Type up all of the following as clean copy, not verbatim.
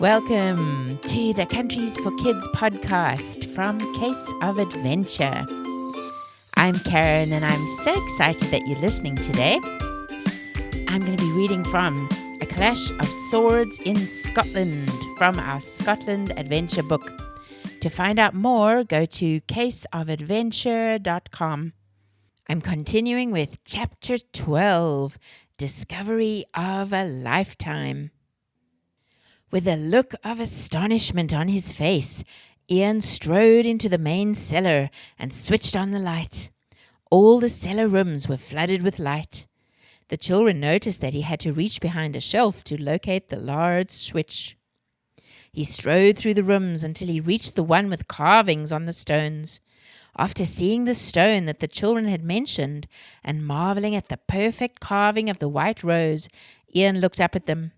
Welcome to the Countries for Kids podcast from Case of Adventure. I'm Karyn and I'm so excited that you're listening today. I'm going to be reading from A Clash of Swords in Scotland from our Scotland Adventure book. To find out more, go to caseofadventure.com. I'm continuing with Chapter 12, Discovery of a Lifetime. With a look of astonishment on his face, Iain strode into the main cellar and switched on the light. All the cellar rooms were flooded with light. The children noticed that he had to reach behind a shelf to locate the large switch. He strode through the rooms until he reached the one with carvings on the stones. After seeing the stone that the children had mentioned and marveling at the perfect carving of the white rose, Iain looked up at them.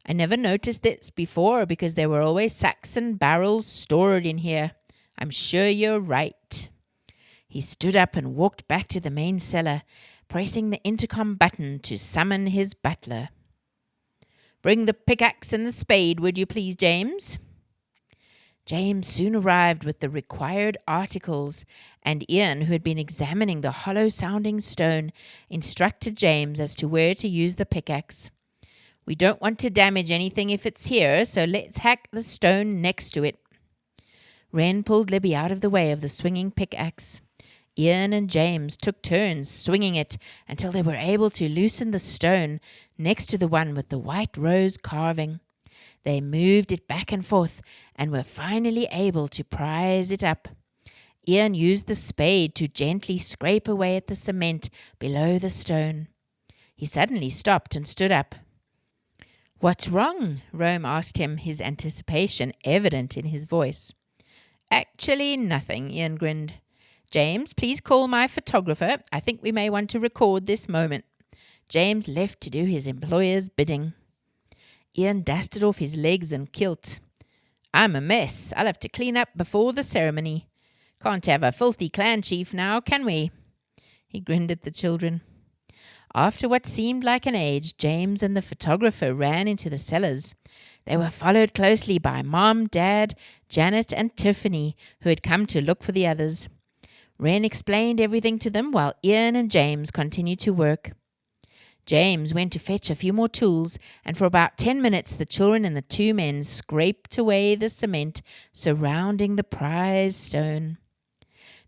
I never noticed this before because there were always sacks and barrels stored in here. I'm sure you're right. He stood up and walked back to the main cellar, pressing the intercom button to summon his butler. Bring the pickaxe and the spade, would you please, James? James soon arrived with the required articles, and Iain, who had been examining the hollow-sounding stone, instructed James as to where to use the pickaxe. We don't want to damage anything if it's here, so let's hack the stone next to it. Wren pulled Libby out of the way of the swinging pickaxe. Iain and James took turns swinging it until they were able to loosen the stone next to the one with the white rose carving. They moved it back and forth and were finally able to prise it up. Iain used the spade to gently scrape away at the cement below the stone. He suddenly stopped and stood up. What's wrong? Rome asked him, his anticipation evident in his voice. Actually nothing, Iain grinned. James, please call my photographer. I think we may want to record this moment. James left to do his employer's bidding. Iain dusted off his legs and kilt. I'm a mess. I'll have to clean up before the ceremony. Can't have a filthy clan chief now, can we? He grinned at the children. After what seemed like an age, James and the photographer ran into the cellars. They were followed closely by Mom, Dad, Janet and Tiffany, who had come to look for the others. Wren explained everything to them while Iain and James continued to work. James went to fetch a few more tools, and for about 10 minutes the children and the two men scraped away the cement surrounding the prize stone.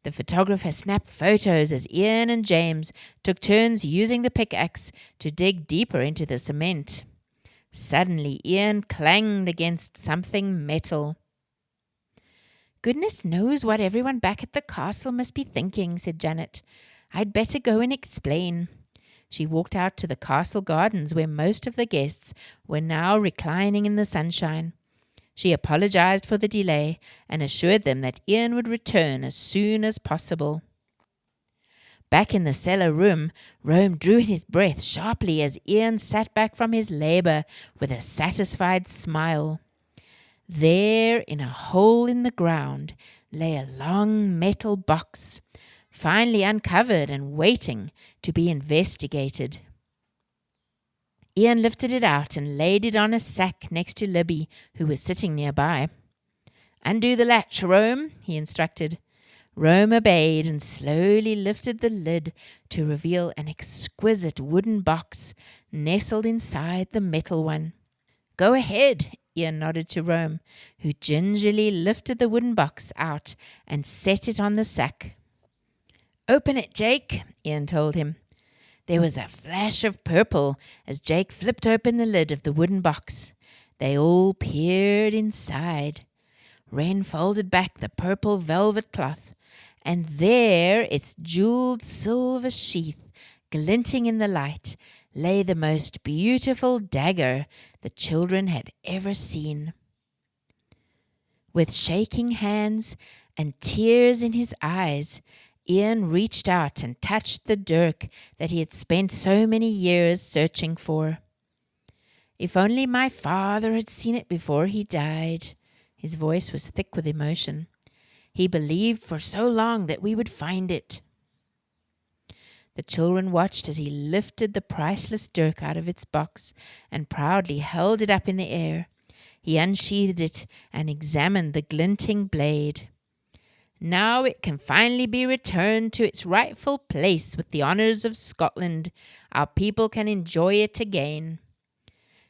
The photographer snapped photos as Iain and James took turns using the pickaxe to dig deeper into the cement. Suddenly, Iain clanged against something metal. Goodness knows what everyone back at the castle must be thinking, said Janet. I'd better go and explain. She walked out to the castle gardens where most of the guests were now reclining in the sunshine. She apologized for the delay and assured them that Iain would return as soon as possible. Back in the cellar room, Rome drew in his breath sharply as Iain sat back from his labor with a satisfied smile. There, in a hole in the ground, lay a long metal box, finely uncovered and waiting to be investigated. Iain lifted it out and laid it on a sack next to Libby, who was sitting nearby. Undo the latch, Rome, he instructed. Rome obeyed and slowly lifted the lid to reveal an exquisite wooden box nestled inside the metal one. Go ahead, Iain nodded to Rome, who gingerly lifted the wooden box out and set it on the sack. Open it, Jake, Iain told him. There was a flash of purple as Jake flipped open the lid of the wooden box. They all peered inside. Wren folded back the purple velvet cloth, and there, its jeweled silver sheath glinting in the light, lay the most beautiful dagger the children had ever seen. With shaking hands and tears in his eyes, Iain reached out and touched the dirk that he had spent so many years searching for. If only my father had seen it before he died. His voice was thick with emotion. He believed for so long that we would find it. The children watched as he lifted the priceless dirk out of its box and proudly held it up in the air. He unsheathed it and examined the glinting blade. Now it can finally be returned to its rightful place with the honours of Scotland. Our people can enjoy it again.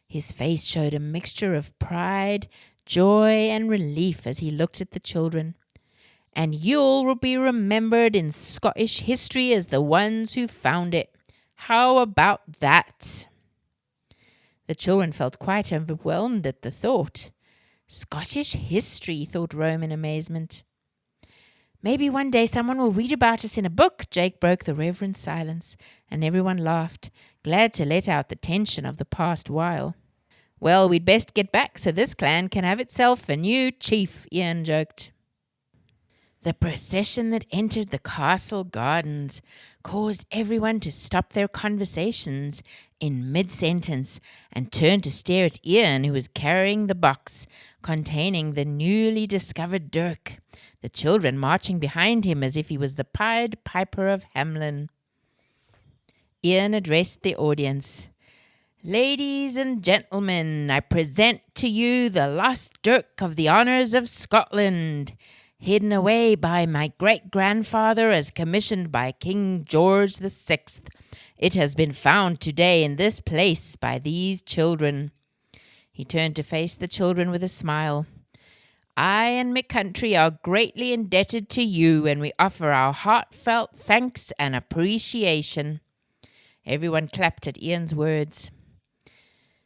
His face showed a mixture of pride, joy, and relief as he looked at the children. And you'll will be remembered in Scottish history as the ones who found it. How about that? The children felt quite overwhelmed at the thought. Scottish history, thought Rome in amazement. Maybe one day someone will read about us in a book, Jake broke the reverent silence, and everyone laughed, glad to let out the tension of the past while. Well, we'd best get back so this clan can have itself a new chief, Iain joked. The procession that entered the castle gardens caused everyone to stop their conversations in mid-sentence and turn to stare at Iain, who was carrying the box containing the newly discovered dirk, the children marching behind him as if he was the Pied Piper of Hamelin. Iain addressed the audience. Ladies and gentlemen, I present to you the lost dirk of the honours of Scotland, hidden away by my great-grandfather as commissioned by King George VI. It has been found today in this place by these children. He turned to face the children with a smile. I and my country are greatly indebted to you, and we offer our heartfelt thanks and appreciation. Everyone clapped at Iain's words.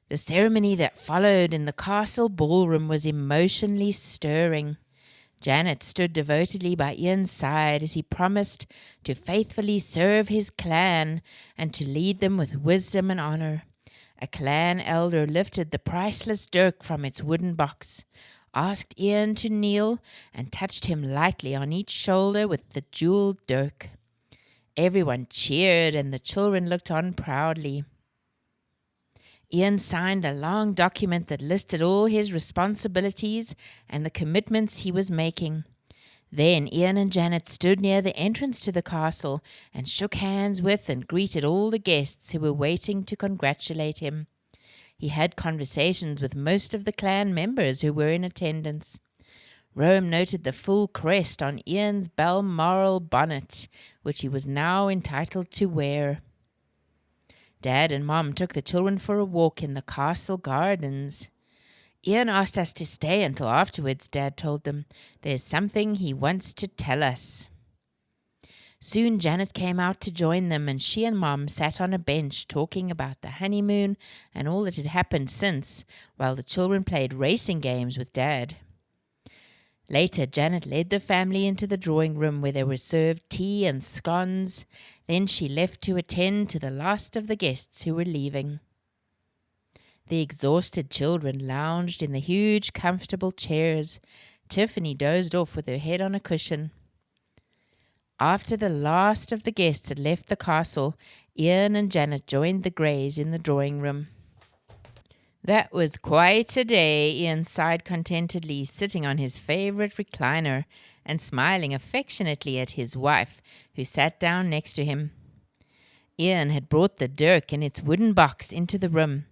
The ceremony that followed in the castle ballroom was emotionally stirring. Janet stood devotedly by Iain's side as he promised to faithfully serve his clan and to lead them with wisdom and honour. A clan elder lifted the priceless dirk from its wooden box, asked Iain to kneel, and touched him lightly on each shoulder with the jewelled dirk. Everyone cheered, and the children looked on proudly. Iain signed a long document that listed all his responsibilities and the commitments he was making. Then Iain and Janet stood near the entrance to the castle and shook hands with and greeted all the guests who were waiting to congratulate him. He had conversations with most of the clan members who were in attendance. Rome noted the full crest on Iain's Balmoral bonnet, which he was now entitled to wear. Dad and Mom took the children for a walk in the castle gardens. Iain asked us to stay until afterwards, Dad told them. There's something he wants to tell us. Soon Janet came out to join them, and she and Mom sat on a bench talking about the honeymoon and all that had happened since, while the children played racing games with Dad. Later, Janet led the family into the drawing room where they were served tea and scones. Then she left to attend to the last of the guests who were leaving. The exhausted children lounged in the huge, comfortable chairs. Tiffany dozed off with her head on a cushion. After the last of the guests had left the castle, Iain and Janet joined the Greys in the drawing room. That was quite a day, Iain sighed contentedly, sitting on his favourite recliner and smiling affectionately at his wife, who sat down next to him. Iain had brought the dirk in its wooden box into the room.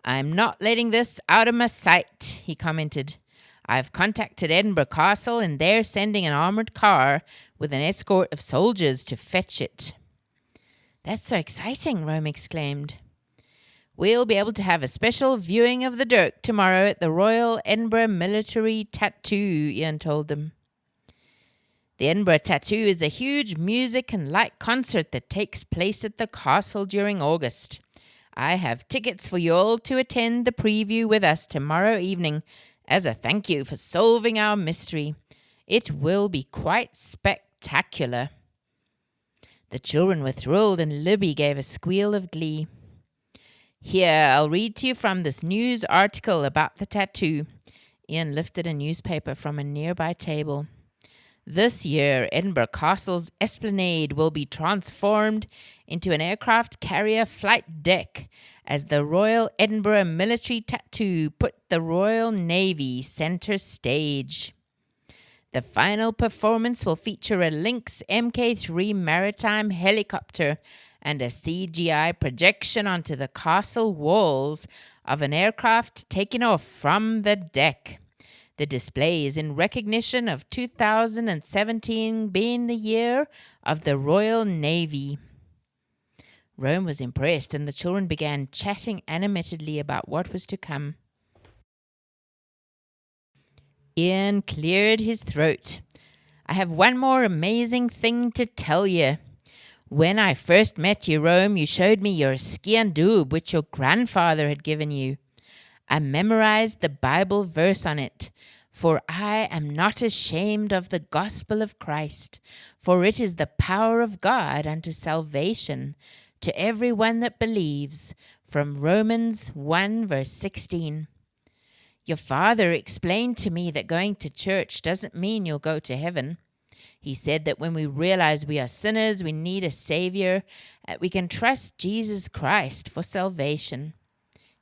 I'm not letting this out of my sight, he commented. I've contacted Edinburgh Castle, and they're sending an armoured car with an escort of soldiers to fetch it. That's so exciting, Rome exclaimed. We'll be able to have a special viewing of the dirk tomorrow at the Royal Edinburgh Military Tattoo, Iain told them. The Edinburgh Tattoo is a huge music and light concert that takes place at the castle during August. I have tickets for you all to attend the preview with us tomorrow evening as a thank you for solving our mystery. It will be quite spectacular. The children were thrilled, and Libby gave a squeal of glee. Here, I'll read to you from this news article about the tattoo. Iain lifted a newspaper from a nearby table. This year, Edinburgh Castle's esplanade will be transformed into an aircraft carrier flight deck as the Royal Edinburgh Military Tattoo put the Royal Navy centre stage. The final performance will feature a Lynx Mk3 maritime helicopter and a CGI projection onto the castle walls of an aircraft taking off from the deck. The display is in recognition of 2017 being the year of the Royal Navy. Rome was impressed, and the children began chatting animatedly about what was to come. Iain cleared his throat. I have one more amazing thing to tell you. When I first met you, Rome, you showed me your scian dúb, which your grandfather had given you. I memorized the Bible verse on it. For I am not ashamed of the gospel of Christ, for it is the power of God unto salvation to every one that believes, from Romans 1 verse 16. Your father explained to me that going to church doesn't mean you'll go to heaven. He said that when we realize we are sinners, we need a Savior, we can trust Jesus Christ for salvation.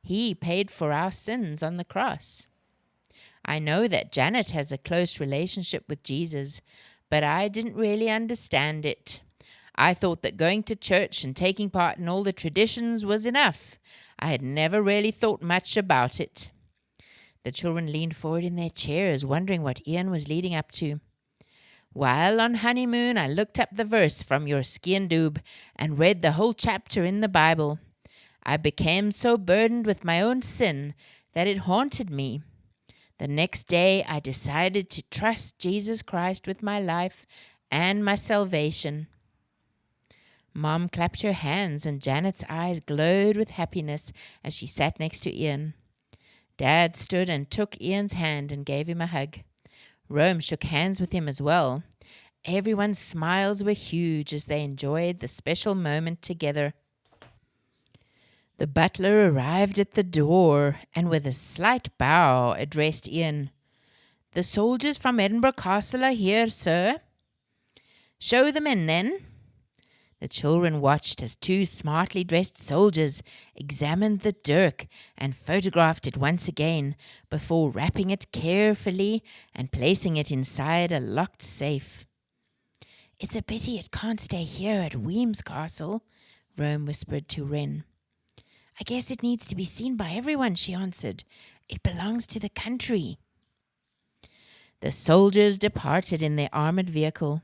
He paid for our sins on the cross. I know that Janet has a close relationship with Jesus, but I didn't really understand it. I thought that going to church and taking part in all the traditions was enough. I had never really thought much about it. The children leaned forward in their chairs, wondering what Iain was leading up to. While on honeymoon, I looked up the verse from your scian dúb and read the whole chapter in the Bible. I became so burdened with my own sin that it haunted me. The next day, I decided to trust Jesus Christ with my life and my salvation. Mom clapped her hands, and Janet's eyes glowed with happiness as she sat next to Iain. Dad stood and took Iain's hand and gave him a hug. Rome shook hands with him as well. Everyone's smiles were huge as they enjoyed the special moment together. The butler arrived at the door and with a slight bow addressed Iain. The soldiers from Edinburgh Castle are here, sir. Show them in, then. The children watched as two smartly dressed soldiers examined the dirk and photographed it once again before wrapping it carefully and placing it inside a locked safe. It's a pity it can't stay here at Weems Castle, Rome whispered to Wren. I guess it needs to be seen by everyone, she answered. It belongs to the country. The soldiers departed in their armoured vehicle.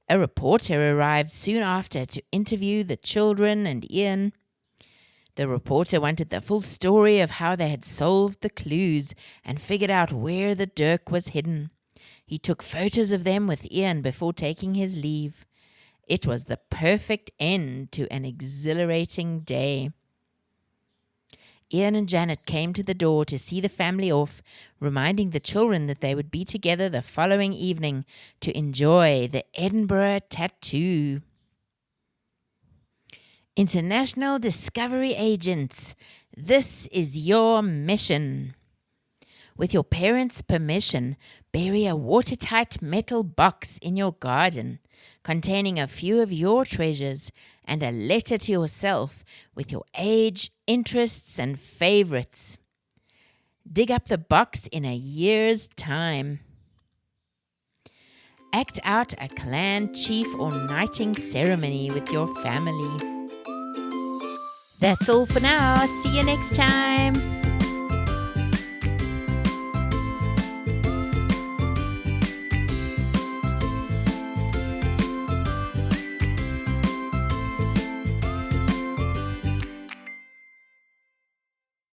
A reporter arrived soon after to interview the children and Iain. The reporter wanted the full story of how they had solved the clues and figured out where the dirk was hidden. He took photos of them with Iain before taking his leave. It was the perfect end to an exhilarating day. Iain and Janet came to the door to see the family off, reminding the children that they would be together the following evening to enjoy the Edinburgh tattoo. International Discovery Agents, this is your mission. With your parents' permission, bury a watertight metal box in your garden containing a few of your treasures and a letter to yourself with your age, interests, and favorites. Dig up the box in a year's time. Act out a clan chief or knighting ceremony with your family. That's all for now. See you next time.